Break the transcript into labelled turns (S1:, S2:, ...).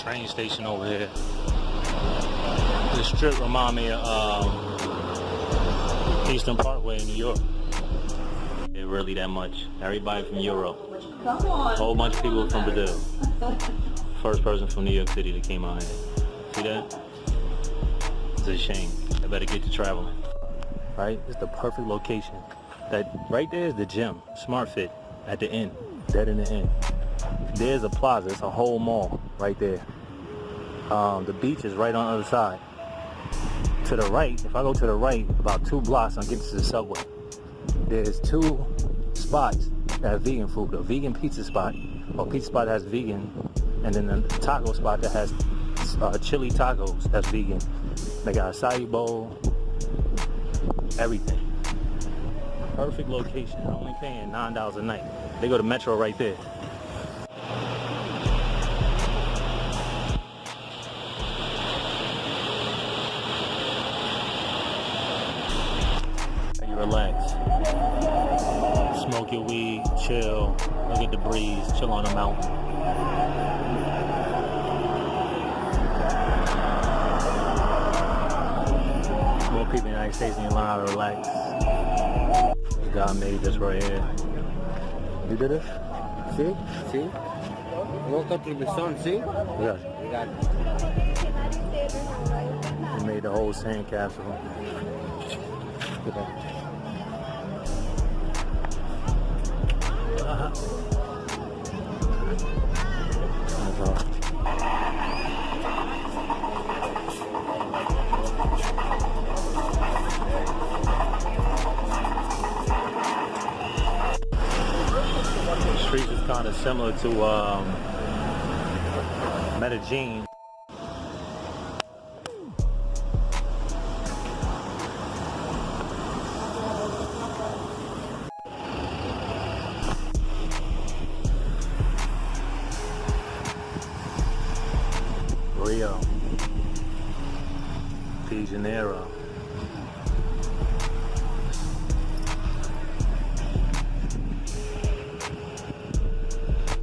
S1: train station over here. The strip remind me of Eastern Parkway in New York. It really that much. Everybody from Europe.
S2: Come on.
S1: A whole bunch of people from Brazil. First person from New York City that came out here. See that? It's a shame. I better get to traveling. Right? It's the perfect location. That right there is the gym, Smart Fit, at the end, dead in the end. There's a plaza. It's a whole mall right there. The beach is right on the other side. To the right, if I go to the right, about 2 blocks, I'm getting to the subway. There's 2 spots that have vegan food. A vegan pizza spot, or pizza spot that has vegan, and then a taco spot that has chili tacos that's vegan. They got a acai bowl, everything. Perfect location. I'm only paying $9 a night. They go to Metro right there. You relax. Smoke your weed, chill, look at the breeze, chill on the mountain. More people in the United States and you learn how to relax. God made this right here. You did it?
S3: See? See? Welcome to the sun, see?
S1: Yeah.
S3: You got it.
S1: He made the whole sand castle. Look at that. That's all. The streets is kind of similar to Medellin. Rio De Janeiro.